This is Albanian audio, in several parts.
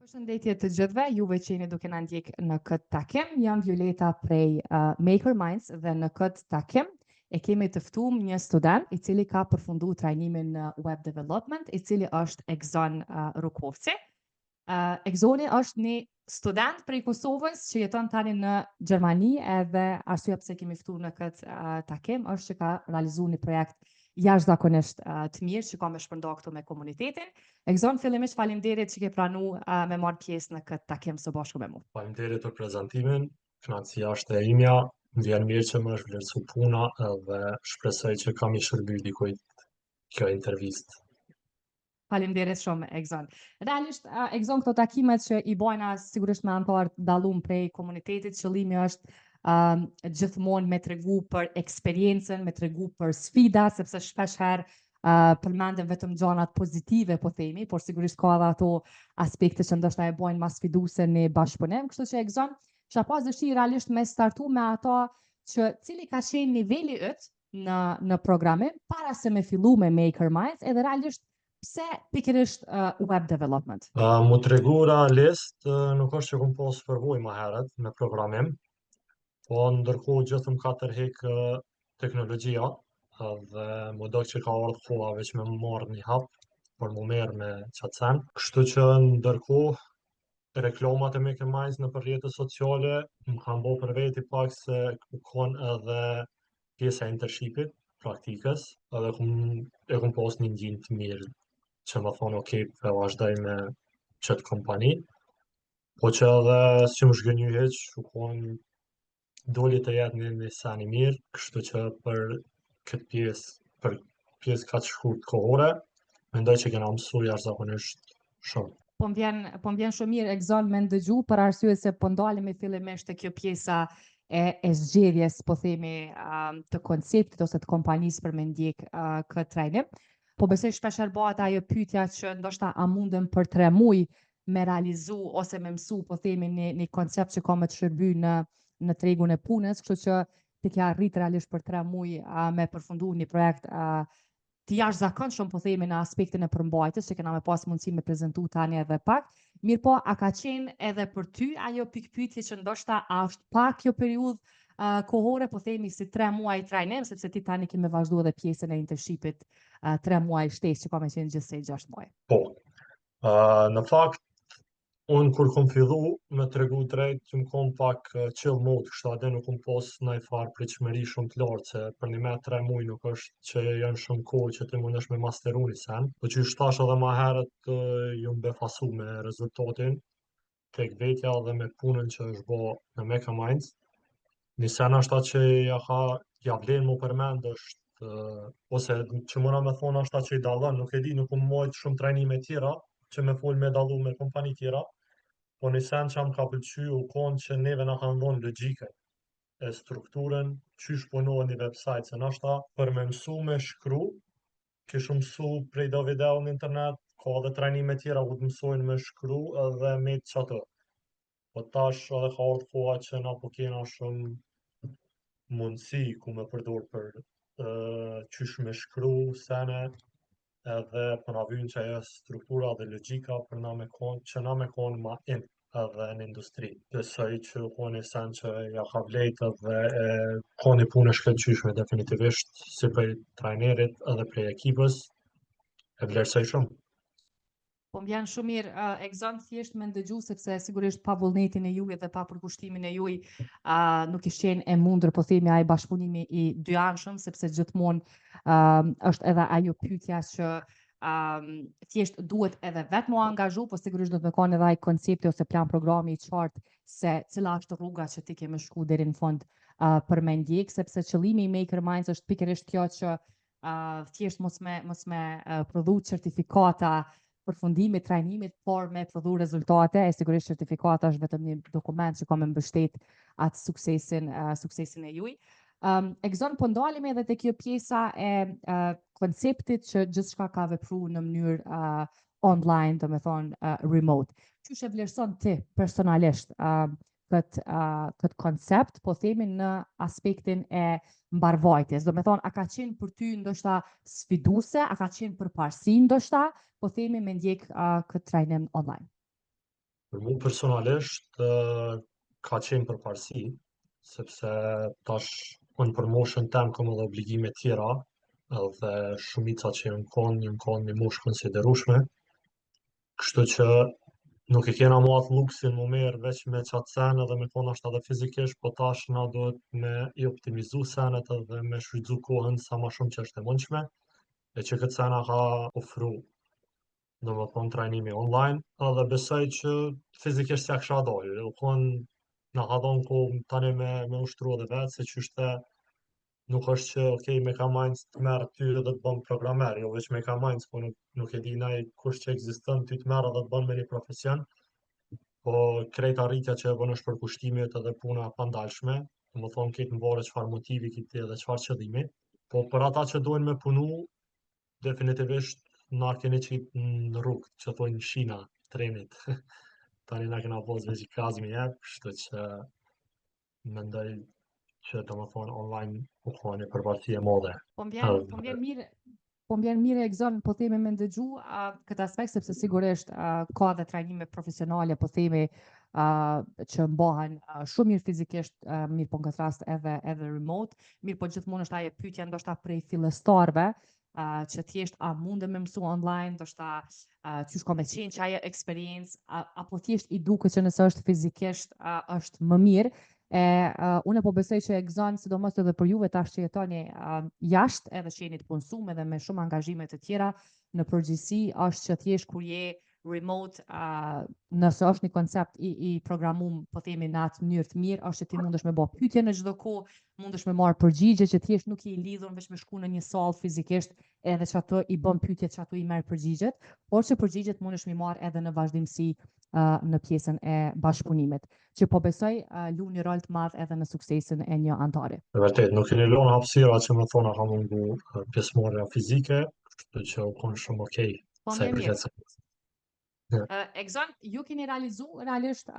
Përshëndetje të gjithëve, juve që jeni duke na ndjek në këtë takim. Jam Violeta prej Maker Minds dhe në këtë takim e kemi të ftuar një student i cili ka përfunduar trajnimin në web development, i cili është Egzon Rukovci. Egzoni është një student prej Kosovës që jeton tani në Gjermani, edhe arsyeja pse kemi ftuar në këtë takim është që ka realizuar një projekt jashtëzakonisht të mirë që ka me shpërnda këtu me komunitetin. Egzon, fillimisht faleminderit që ke pranuar me marrë pjesë në këtë takim së bashku me mua. Faleminderit për prezantimin, kënaqësia është e imja, më vjen mirë që më është vlerësu puna dhe shpresoj që kam i shërbyer dikujt kjo intervistë. Faleminderit shumë, Egzon. Realisht, Egzon, këto takimet që i bojna sigurisht me anëtar dallum prej komunitetit, qëllimi është gjithmonë me tregu për eksperiencën, me tregu për sfida, sepse shpesh herë përmendem vetëm gjanat pozitive, po themi, por sigurisht ka edhe ato aspekte që ndoshta e bojnë mas fiduese në bashkëpunim, kështu që Egzon, kisha pas dëshirë realisht me startu me ato që cili ka qenë niveli yt në programim para se me fillu me Maker Minds, edhe realisht pse pikërisht web development. Mu tregu realisht, nuk është që kom pas përvojë më herët me programim, po ndërkohë gjithë më ka tërhek teknologjia dhe më do që ka ardhur koha veç me më marrë një hap për më merë me qatë sen. Kështu që ndërkohë reklamat e Maker Minds në rrjetet sociale më kanë bërë për veti pak se kanë edhe pjesa e internshipit, praktikës, edhe e kom pas një ndjenjë të mirë që më thonë ok, për vazhdoj me qëtë kompani, po që edhe si më shgënyu heq, u konë doli të jetë një sen i mirë, kështu që për pjesë ka të shkurt kohore, mendoj që kena mësu jashtëzakonisht shumë. Po më vjen shumë mirë Egzon me ndëgju për arsye se po ndalemi fillimisht te kjo pjesa e zgjedhjes, po themi, të konceptit ose të kompanisë për me ndjek këtë trajnim. Po besoj shpesh herë bëhet ajo pyetja që ndoshta a mundem për 3 muaj me realizu ose me mësu, po themi, një koncept që ka me të shërby në tregun e punës, kështu që ti ke arrit realisht për 3 muaj me përfundu një projekt të jashtëzakonshëm, po themi, në aspektin e përmbajtjes, që kena me pas mundësi me prezentu tani edhe pak. Mirë po, a ka qenë edhe për ty ajo pikpyetje që ndoshta a është pak kjo periudhë kohore, po themi si 3 muaj trajnim, sepse ti tani ke me vazhdu edhe pjesën e internshipit 3 muaj shtesë që ka me qenë gjithsej 6 muaj. Po, në fakt, unë kur kom fillu me tregu drejt, që më kom pak chill mode, kështu adhe nuk kom pas ndaj farë pritshmëri shumë të lartë, se për një me 3 muaj nuk është që janë shumë kohë që ti mundesh me masteru një sen, po që shtash edhe ma herët ju befasu me rezultatin tek vetja dhe me punën që është bo në Maker Minds. Një sen është atë që ja vlen mu përmend është, ose që mëna me thonë është atë që i dallon, nuk e di, nuk më mojt shumë trajnime tjera, që me full me dallu me kompani tjera, po një sen që më ka pëlqy u konë që neve na kanë dhonë logjikën e strukturën, qysh punohet një website, se nashta për me mësu me shkru, kishu mësu prej do video në internet, ka edhe trajnime tjera ku të mësojnë me shkru edhe me të qatë. Po tash edhe ka ardhur koha që na po kena shumë mundësi ku me përdor për qysh me shkru sene, edhe për na vynë që ajo struktura dhe logjika për na me konë, që na me konë ma in edhe në industri. Besoj që konë një sen që ja ka vlejtë dhe konë një punë shkëlqyshme definitivisht, si për trajnerit edhe për ekipës, e vlerësoj shumë. Po më vjen shumë mirë, Egzon, thjesht me ndëgju, sepse sigurisht pa vullnetin e juaj dhe pa përkushtimin e juaj nuk ishte qenë e mundur, po themi, ai bashkëpunimi i dyanshëm, sepse gjithmonë është edhe ajo pyetja që thjesht duhet edhe vetë mu angazhu, po sigurisht do të me kanë edhe ai koncepti ose plan programi i qartë se cila është rruga që ti ke me shku deri në fund për me ndjek, sepse qëllimi i Maker Minds është pikërisht kjo që thjesht mos me prodhu certifikata përfundimit, trajnimit, por me prodhu rezultate, e sigurisht certifikata është vetëm një dokument që ka me mbështet atë suksesin e juaj. Egzon, po ndalemi edhe te kjo pjesa e konceptit që gjithçka ka vepru në mënyrë online, do me thonë remote. Qysh e vlerëson ti personalisht këtë koncept, po themi në aspektin e mbarvajtjes. Do me thonë, a ka qenë për ty ndoshta sfiduse, a ka qenë përparësi ndoshta, po themi me ndjek këtë trajnim online? Për mu personalisht ka qenë përparësi, sepse tash unë për moshën tem kam edhe obligime tjera, edhe shumica që jënë konë një moshë konsiderueshme, kështu që nuk e kena mu atë luksin mu merë veç me qatë sen edhe me konë ashtë edhe fizikisht, po tash na duhet me i optimizu senet edhe me shfrytzu kohën sa ma shumë që është e mundshme, e që këtë sena ka ofru do më thonë trajnimi online, edhe besoj që fizikisht s'ja kësha dojë, u konë na ka dhonë kohë tani me ushtru edhe vetë, se qyshte nuk është që okej me ka majnës të merë ty dhe të bën programer, jo veç me ka majnës, po nuk e di naj kush që ekziston ty të merë dhe të bën me një profesion, po krejt arritja që e bën është për kushtimit edhe puna pandalshme, do më thonë këtë në bore çfarë motivi kiti edhe çfarë qëllimi, po për ata që dojnë me punu, definitivisht na keni qitë në rrugë, që thonë shina, trenit. Tani na kena posë veç kazë me jepë, kështu që mendoj që të më thonë online u ka një përparësi e madhe. Po m'vjen mirë Po m'vjen mirë Egzon, po themi me ndëgju këtë aspekt, sepse sigurisht ka dhe trajnime profesionale, po themi që mbahen shumë mirë fizikisht, mirë po në këtë rast edhe remote, mirë po gjithmonë është ajo pyetja ndoshta prej fillestarëve, që thjesht a mundem me mësu online, ndoshta qysh ka me qenë që ajo experiencë, apo thjesht i duket që nëse është fizikisht është më mirë. Unë po besoj që Egzon, sidomos edhe për juve tash që jetoni jashtë, edhe që jeni të punësuar edhe me shumë angazhime të tjera, në përgjithësi është që thjesht kur je remote, nëse është një koncept i programuar, po themi në atë mënyrë të mirë, është që ti mundesh me bë pyetje në çdo kohë, mundesh me marr përgjigje që thjesht nuk je i lidhur veç me shku në një sallë fizikisht, edhe që ato i bën pyetjet që ato i merr përgjigjet, por që përgjigjet mundesh me marr edhe në vazhdimsi në pjesën e bashkëpunimit, që po besoj lu një rol të madh edhe në suksesin e një antari. E vërtet, nuk keni lënë hapësira që më thona ka mungu pjesëmarrja fizike, kështu që u konë shumë okej. Po sa i mirë. përket se- Egzon, ju keni realizu realisht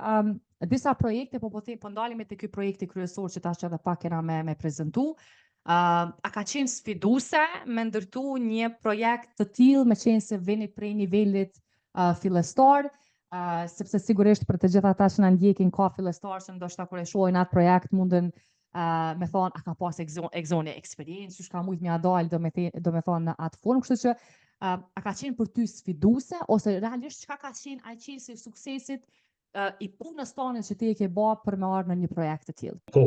disa projekte, po ndalemi te ky projekti kryesor që tash edhe pak kena me prezentu. A ka qenë sfiduse me ndërtu një projekt të tillë, me qenë se vini prej nivelit fillestar, sepse sigurisht për të gjithë ata që na ndjekin ka fillestar që ndoshta kur e shohin atë projekt munden me thonë a ka pas Egzoni eksperiencë, që ka mujt mja dalë do me thonë në atë formë, kështu që a ka qenë për ty sfiduse, ose realisht çka ka qenë ai qesi i suksesit i punës tonë që ti e ke bë për me ardhur në një projekt të tillë? Po,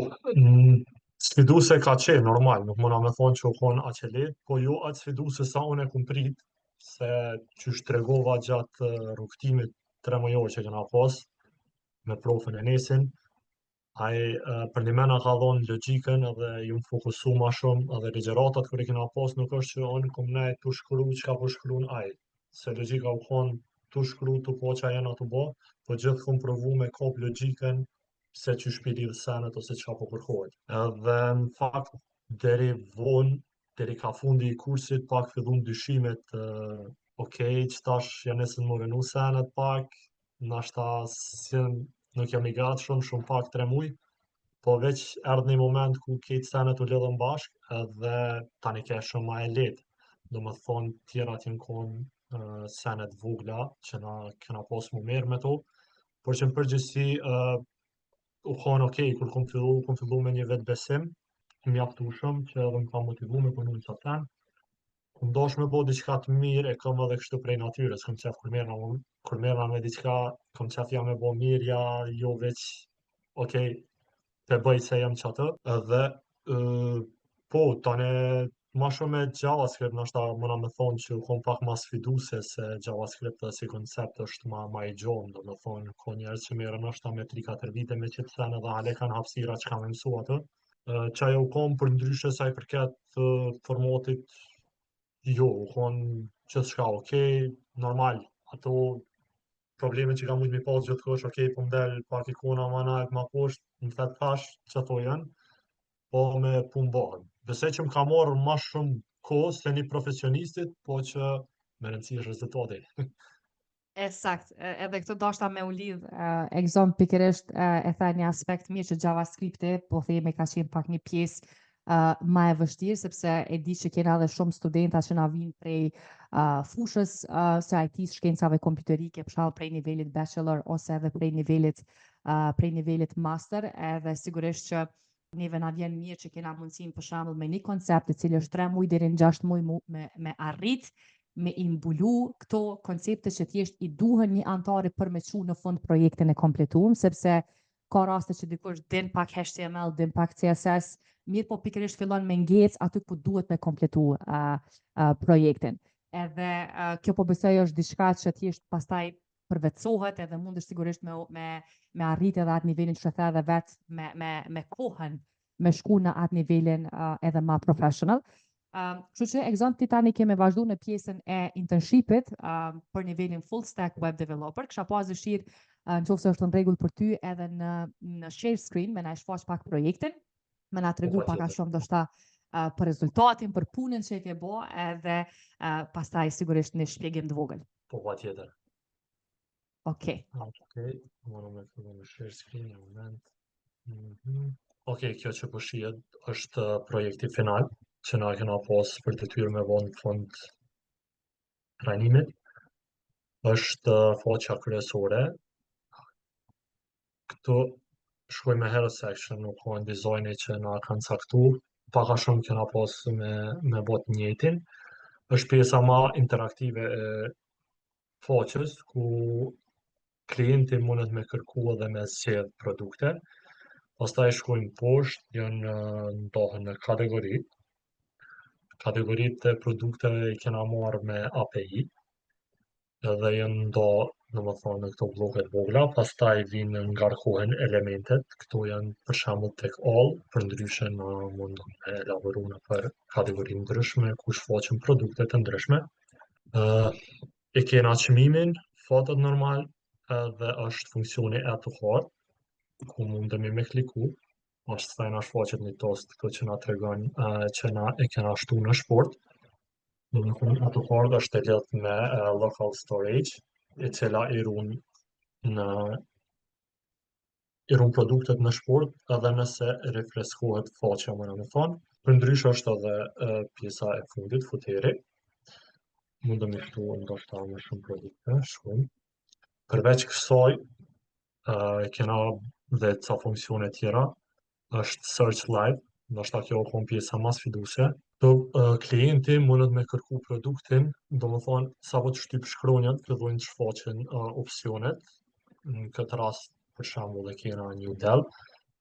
sfiduse ka qenë normal, nuk mëna me thonë që u konë aq e lehtë, po jo aq sfiduse sa unë e kum prit, se që shtregova gjatë rrugtimit 3 mujor që kena pas me profin e Nesin, ai për një mena ka dhonë logjikën edhe ju më fokusu ma shumë edhe ligjeratat kër i kena pas nuk është që unë kom nejt të shkru që ka po shkru në ai, se logjika u konë të shkru të po që a jena të bo, po gjithë kom provu me kop logjikën se që shpiri dhe senet ose që ka po kërkohet. Edhe në fakt, deri vonë, deri ka fundi i kursit, pak fillum dyshimet, okej, që tash janë nesën më renu senet pak, nashta si nuk jam i gatshëm, shumë pak 3 muj, po veç erdhë një moment ku këtë senet u lidhën bashkë edhe tani ke shumë ma e lehtë. Do më thonë tjera t'jën konë senet vogla që na kena pas mu merë me to, por që në përgjithësi u konë okej, kur kom fillu me një vetë besim, mjaftueshëm që edhe më ka motivu me punu në qatë sen, kom dosh me bo diçka të mirë e kom edhe kështu prej natyres, kom qef kur merna me diçka, kom qef ja me bo mirë, ja jo veç, okej, të bëj se jam qatë, edhe po, tani ma shumë me JavaScript, nështë mëna me thonë që u kom pak ma sfiduse se JavaScript dhe si koncept është ma i gjomë, do me thonë, ko njerës që merë nështë me 3-4 vite me qitë sen edhe hale kanë hapsira që kam e mësu atë. Qaj u kom për ndryshe sa i përket formatit, jo, u kom që shka okej, normal, ato probleme që ka mujtë mi pas gjithë kosh, okej, po mdel pak ikona ma nalt, ma poshtë, më thetë tash që ato janë, po me punë bëhen. Besoj që më ka marrë ma shumë kohë se një profesionistit, po që me rëndësi është rezultati. Sakt, edhe këtë dashta me u lidh Egzon pikërisht e tha një aspekt mirë që JavaScripti, po themi ka qenë pak një pjesë ma e vështirë, sepse e di që kena edhe shumë studenta që na vinë prej fushës së IT-s, shkencave kompjuterike, për shembull prej nivelit bachelor ose edhe prej nivelit master, edhe sigurisht që neve na vjen mirë që kena mundësinë për shembull me një koncept i cili është 3 muaj deri në 6 muaj me arrit me imbulu këto koncepte që thjesht i duhen një antari për me çu në fund projektin e kompletuar, sepse ka raste që dikush din pak HTML, din pak CSS, mirë po pikërisht fillon me ngec aty ku duhet me kompletu projektin. Edhe kjo po besoj është diçka që thjesht pastaj përvetësohet edhe mundesh sigurisht me arrit edhe atë nivelin që the edhe vetë me kohën me shku në atë nivelin edhe ma professional. Kështu që Exon ti tani kemi vazhdu në pjesën e internshipit për nivelin full stack web developer. Kisha pas dëshirë në qoftë se është në rregull për ty edhe në share screen me na shfaq pak projektin, me na tregu pak a shumë ndoshta për rezultatin, për punën që e ke bo, edhe pastaj sigurisht në shpjegim të vogël. Po patjetër. Okej. Okej, unë me fillu në share screen në moment. Okej, kjo që po shihet është projekti final që na kena pas për detyrë me vonë fund trajnimit. Është faqja kryesore. Këtu shkoj me header section, nuk ka në dizajni që na kanë caktu, pak a shumë kena pas me bot njëtin. Është pjesa ma interaktive e faqës, ku klienti mundet me kërku edhe me zgjedh produkte. Pastaj shkojmë poshtë, janë ndohen në kategori. Kategoritë e produkteve i kena marrë me API, edhe janë ndo, në më thonë, në këto bloket vogla, pastaj vinë ngarkohen elementet, këto janë për shembull tek all, për ndryshe në mundon me elaboru në për kategori ndryshme, ku shfaqen produkte të ndryshme. E kena çmimin, fotot normal, edhe është funksioni add to cart, ku mundemi me kliku, është sa na shfaqet një tost këto që na tregon që na e kena shtu në shport. Në më thonë, add to cart është e lidhë me local storage, e cila i ruan produktet në shport, edhe nëse refreskohet faqja, më në thonë. Për ndryshë është edhe pjesa e fundit, futeri. Mundëm i këtu ndoshta me shumë produkte, shumë. Përveç kësaj, kena dhe ca funksione tjera, është Search Live, ndoshta kjo kon pjesa mas fiduese. Klienti mundet me kërku produktin, do më thonë, sa po të shtyp shkronjën, fillojnë të shfaqen opsionet. Në këtë rast, për shembull, e kena një del.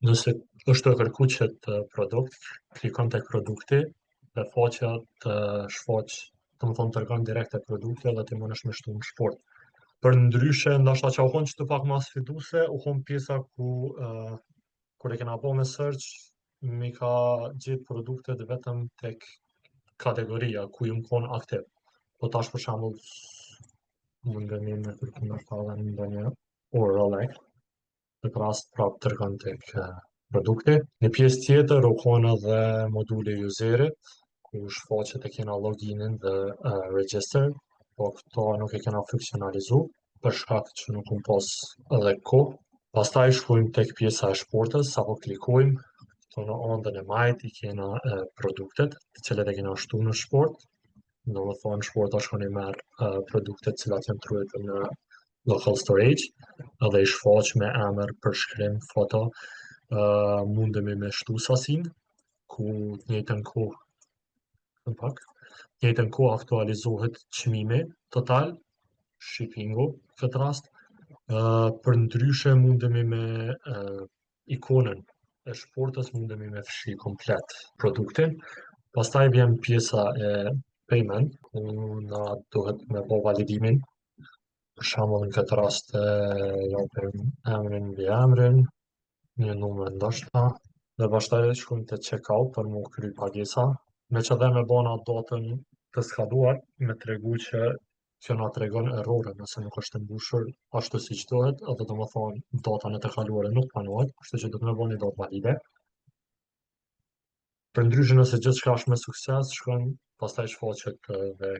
Nëse është të kërku qëtë produkt, klikon tek produkti, dhe faqja të shfaq, do më thonë, tërgon direkt e produkti dhe ti mundesh me shtu në shport. Për ndryshe, ndoshta që u kon që të pak mas fiduese, u kon pjesa kur e kena po me search, mi ka gjithë produktet vetëm tek kategoria ku ju më konë aktiv. Po tash për shembull mundemi me kërku në edhe në ndonjë Rolex, në rast prap tërgon tek produkti. Në pjesë tjetër u konë edhe moduli userit, ku shfaqet e kena loginin dhe register, po këto nuk e kena funksionalizu, për shkak që nuk unë pas edhe kohë. Pastaj shkojmë tek pjesa e shportës, sa po klikojmë, këto në andën e majt i kena produktet, të cilët e kena shtu në shport. Në më thonë shporta shkoni merë produktet cilat janë truetur në local storage, edhe i shfaq me emër, përshkrim, foto, mundemi me shtu sasin, ku njëjtën kohë aktualizohet çmimi total, shippingu, këtë rast. Për ndryshe mundemi me ikonën e shportës, mundemi me fshi komplet produktin. Pastaj vjen pjesa e payment, ku na duhet me bo validimin. Për shembull në këtë rast japim emrin mbi emrin, një numër ndoshta, dhe pastaj shkojmë te checkout për mu kry pagesa, me që dhe me bona datën të skaduar, me tregu që na tregon errore nëse nuk është mbushur ashtu siç duhet, edhe do më thonë data në të kaluara nuk panohet, kështu që do të më bëni datë valide. Për ndryshe nëse gjithçka është me sukses, shkon pastaj shfaqet dhe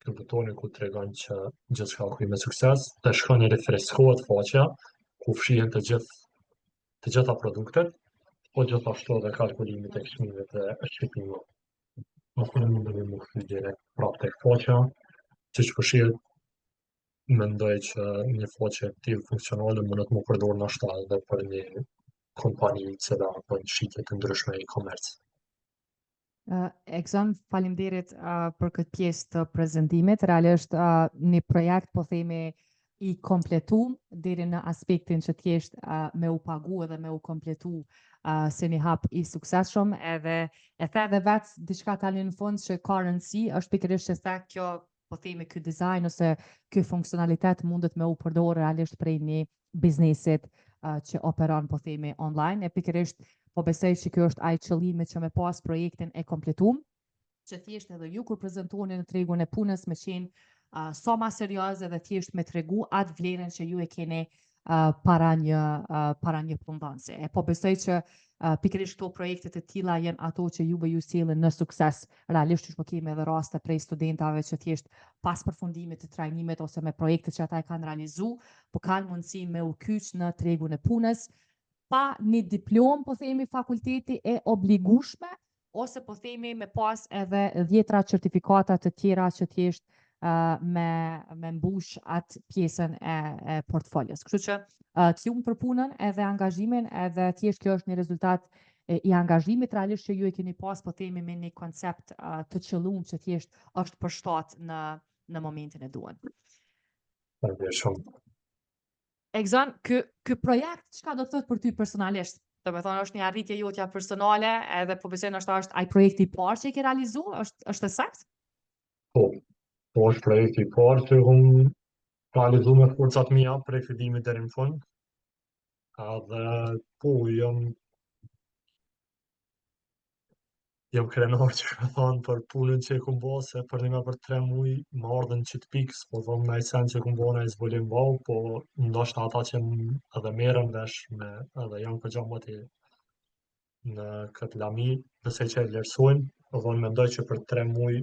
ky butoni ku tregon që gjithçka u me sukses, dhe shkon e refreskohet faqja, ku fshihen të gjitha produktet, po gjithashtu edhe kalkulimit e çmimeve të shqipimit. Mos më mundemi më kthy direkt prapë tek foqja, siç përfshihet mendoj që një foqe e tillë funksionale mundet më përdorur ndoshta edhe për një kompani që bën shitje të ndryshme e-commerce. Ekson, faleminderit për këtë pjesë të prezantimit. Realisht një projekt po themi i kompletuar deri në aspektin që thjesht me u pagu edhe me u kompletu si një hap i suksesshëm, edhe e the edhe vetë diçka tani në fund që ka rëndësi është pikërisht se kjo po themi ky dizajn ose ky funksionalitet mundet me u përdorë realisht prej një biznesit që operon po themi online. E pikërisht po besoj që kjo është ai qëllimi që me pas projektin e kompletuar, që thjesht edhe ju kur prezentoni në tregun e punës me qenë sa ma serioze dhe thjesht me tregu atë vlerën që ju e keni para një punëdhënësi. E po besoj që pikërisht këto projekte të tilla janë ato që juve ju sjellin në sukses. Realisht që kemi edhe raste prej studentave që thjesht pas përfundimit të trajnimit ose me projektet që ata e kanë realizu, po kanë mundësi me u kyç në tregun e punës pa një diplom, po themi fakulteti e obligueshme, ose po themi me pas edhe 10 certifikata të tjera që thjesht me mbush atë pjesën e portfolios. Kështu që t'lum për punën edhe angazhimin, edhe thjesht kjo është një rezultat i angazhimit realisht që ju e keni pas po themi me një koncept të qëllum që thjesht është përshtat në momentin e duan. Faleminderit shumë. Ekson, ky projekt çka do të thotë për ty personalisht? Do të thonë është një arritje jotja personale, edhe po besoj ndoshta është ai projekti i parë që e ke realizuar, është e saktë? Po është projekti i parë që unë realizu me forcat mia prej fillimit deri në fund. Edhe po jam krenar që ka thonë për punën që e kum bo, se për një për 3 muj më ardhen që të pikës, po thonë në i sen që kum bo në i zbulim bau, po ndoshta ata që edhe merën vesh me edhe janë përgja më të në këtë lami, nëse që e vlerësojnë, po thonë mendoj që për 3 muj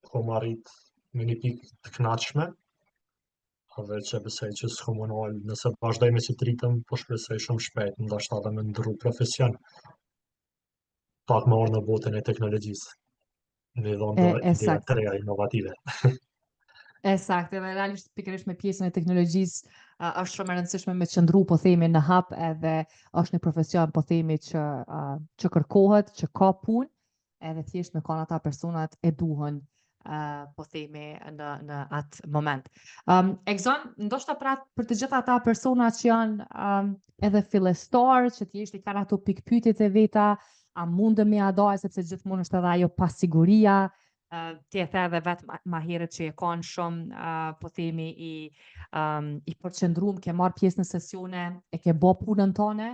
kom arrit me një pikë të knaqshme, edhe që besoj që s'kom unal, nëse vazhdoj me si të ritëm, po shpresoj shumë shpejt, ndoshta edhe me ndërru profesion, pak më orë në botën e teknologjisë, me dhonë do ideja të reja inovative. Saktë, edhe realisht pikërisht me pjesën e teknologjisë është shumë e rëndësishme me qëndru po themi në hap, edhe është një profesion po themi që kërkohet, që ka punë, edhe thjesht me kanë ata personat e duhen po themi në atë moment. Ekson, ndoshta për të gjitha ata persona që janë edhe fillestar, që thjesht i kanë ato pikpyetjet e veta, a mundëm me adaj, sepse gjithmonë është edhe ajo pasiguria, ti e the edhe vetë ma herët që e kanë shumë, po themi i përqendruar, ke marrë pjesë në sesione, e ke bo punën tone,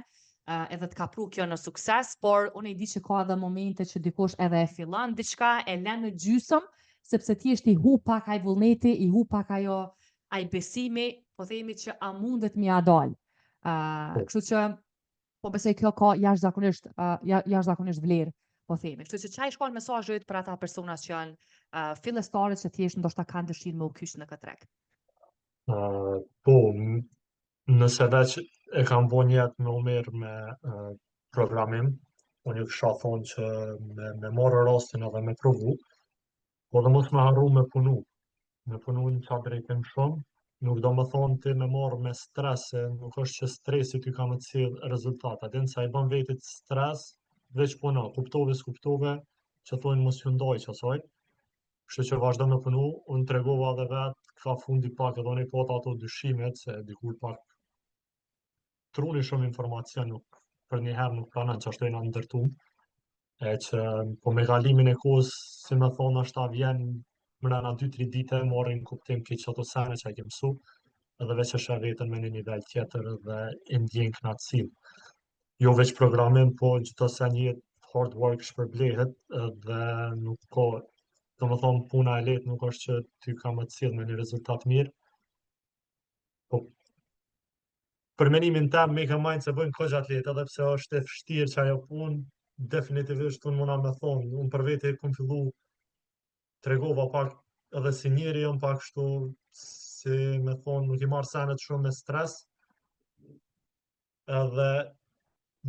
edhe të ka pru kjo në sukses, por unë e di që ka edhe momente që dikush edhe e fillon diçka, e lën në gjysëm, sepse thjesht i hu pak ai vullneti, i hu pak ai besimi, po themi që a mundet mi adal. Kështu që po besoj kjo ka jashtëzakonisht vlerë, po themi. Kështu që çfarë shkon mesazhet për ata persona që janë fillestarë që thjesht ndoshta kanë dëshirë me u kyç në këtë treg? Po, nëse veç e kam bo njetë me umerë me programim, unë ju kësha thonë që me marrë rastin edhe me provu, po dhe mos me harru me punu në qatë drejtim shumë, nuk do më thonë ti me marrë me stres, se nuk është që stresi ty ka më të cilë rezultat, adin sa i bën vetit stres, veç puna, kuptove, s'kuptove, që thonë mos ju ndaj që asaj, kështu që vazhdo me punu, unë tregova dhe vetë, ka fundi pak edhe një pota ato dyshimet, se dikur pak truni shumë informacion, nuk për një herë nuk pranon që ashtu e nga ndërtum, e që po me kalimin e kohës, si me thonë, është ta vjen mrena 2-3 dite, marrin kuptim ki që ato sene që e ke mësu, edhe veç është e vetën me një nivel tjetër dhe i ndjen knatësim. Jo veç programim, po gjithë se një hard work shpërblehet dhe nuk ka, do më thonë, puna e letë nuk është që ty ka më të cilë me një rezultat mirë, po për menimin tem me ka majnë se bëjnë kohë gjatë letë, edhe pse është e fështirë që ajo punë, definitivisht unë muna me thonë, unë për vete e kom fillu tregova pak edhe si njeri jam pak kështu, si me thonë, nuk i marrë senet shumë me stres, edhe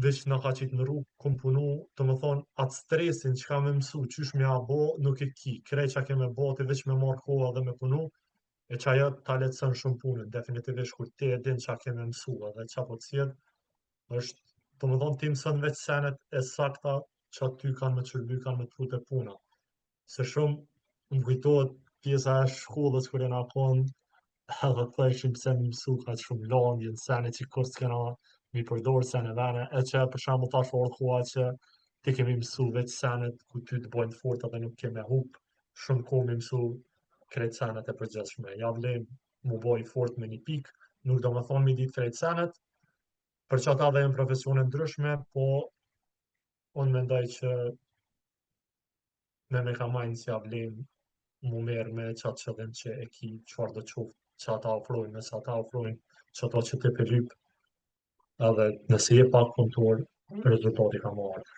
veç na ka qit në rrugë, kom punu, të më thonë, atë stresin që ka me mësu, qysh me a bo, nuk e ki. Krej që ke me bo, ti veç me marrë koha dhe me punu, e që ajo ta letësën shumë punën, definitivisht kur ti e din që ke me mësu, edhe që po t'sjedh, është, të më thonë, ti mësën veç senet e sakta që aty kanë me qërby, kanë me t'fut e puna. Se shumë më kujtohet pjesa e shkollës kur e na konë, edhe thëshim pse më mësu ka shumë longje në sene që kur s'kena mi përdorë sene vene, e që për shembull tash koha që ti kemi mësu veç senet ku ty të bojnë fort edhe nuk keme hup, shumë kohë mi mësu krejt senet e përgjithshme. Ja vlen mu boj fort me një pikë, nuk do më thonë mi ditë krejt senet, për që ata dhe në profesione ndryshme, po unë mendoj që me ka majnë si ja vlen mu merë me qatë qëllim që e ki qëfar do qoftë që ata ofrojnë, nëse ata ofrojnë që ato që ti përlyp, edhe nëse je pak kontor, rezultati ka marrë.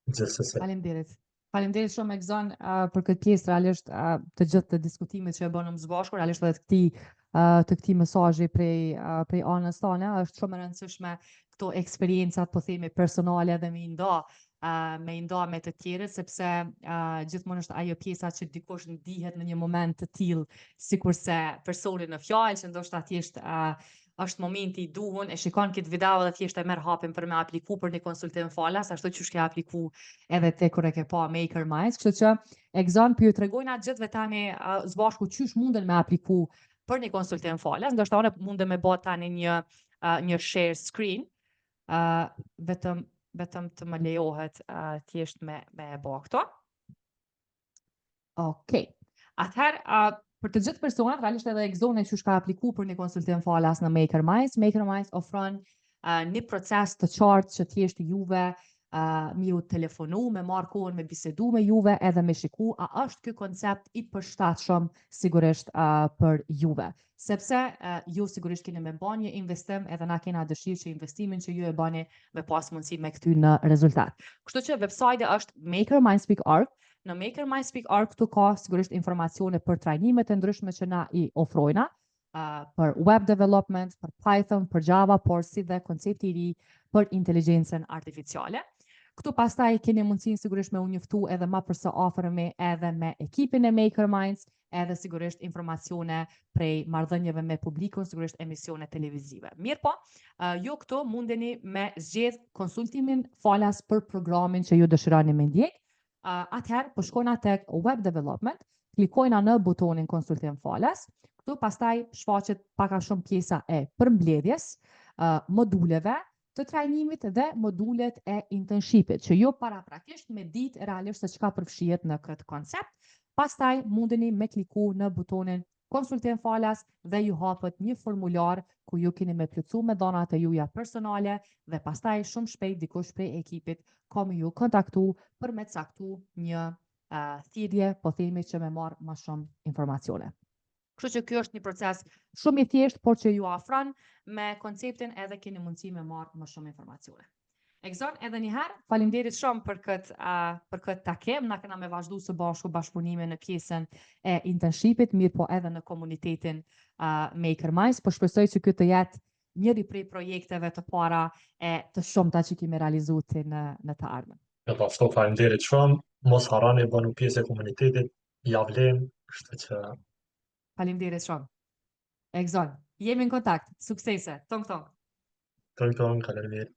Gjithsesi. Faleminderit. Faleminderit shumë Egzon për këtë pjesë, realisht të gjithë të diskutimit që e bënëm së bashku, realisht edhe të këtij mesazhi prej anës tone, është shumë e rëndësishme këto eksperiencat, po themi personale dhe me i nda me të tjerët, sepse gjithmonë është ajo pjesa që dikush ndihet në një moment të tillë, sikurse personi në fjalë që ndoshta thjesht është momenti i duhur, e shikon këtë video dhe thjesht e merr hapin për me apliku për një konsultim falas, ashtu që ke apliku edhe te kur e ke pa Maker Minds, kështu që Egzon po ju tregojna gjithëve tani së bashku qysh munden me apliku për një konsultim falas, ndoshta unë mundem me bë tani një share screen, vetëm të më lejohet thjesht me e bë këto. Okej. Atëherë për të gjithë personat, realisht edhe Egzoni që ka apliku për një konsultim falas në Maker Minds ofron një proces të qartë që thjesht juve mi u telefonu, me marrë kohën me bisedu me juve edhe me shiku, a është ky koncept i përshtatshëm sigurisht për juve. Sepse ju sigurisht keni me bën një investim edhe na kena dëshirë që investimin që ju e bani me pas mundësi me këty në rezultat. Kështu që website është makerminds.org. Në Maker Minds.org këtu ka sigurisht informacione për trajnimet e ndryshme që na i ofrojna, për web development, për Python, për Java, por si dhe koncepti i ri për inteligjencën artificiale. Këtu pastaj keni mundësinë sigurisht me u njoftu edhe më përse afërmi edhe me ekipin e Maker Minds, edhe sigurisht informacione prej marrëdhënieve me publikun, sigurisht emisione televizive. Mirë po, ju këtu mundeni me zgjedh konsultimin falas për programin që ju dëshironi me ndjek. Atëherë po shkojna tek web development, klikojna në butonin konsultim falas, këtu pastaj shfaqet pak a shumë pjesa e përmbledhjes, moduleve të trajnimit dhe modulet e internshipit, që ju paraprakisht me ditë realisht se çka përfshihet në këtë koncept. Pastaj mundeni me kliku në butonin konsultim falas dhe ju hapët një formular ku ju keni me plotësu me dhënat e juja personale dhe pastaj shumë shpejt dikush prej ekipit ka me ju kontaktu për me caktu një thirrje, po themi që me marrë më shumë informacione. Kështu që ky është një proces shumë i thjeshtë, por që ju afron me konceptin edhe keni mundësi me marrë më shumë informacione. Egzon, edhe një herë, faleminderit shumë për këtë takim, na kena me vazhdu së bashku bashkëpunimin në pjesën e internshipit, mirë po edhe në komunitetin Maker Minds, po shpresoj që ky të jetë njëri prej projekteve të para e të shumta që kemi realizuar në të ardhmen. Ja bashkë faleminderit shumë, mos harroni bënu pjesë e komunitetit, ja vlen, kështu që faleminderit shumë. Egzon, jemi në kontakt, suksese, tong. Tong, faleminderit.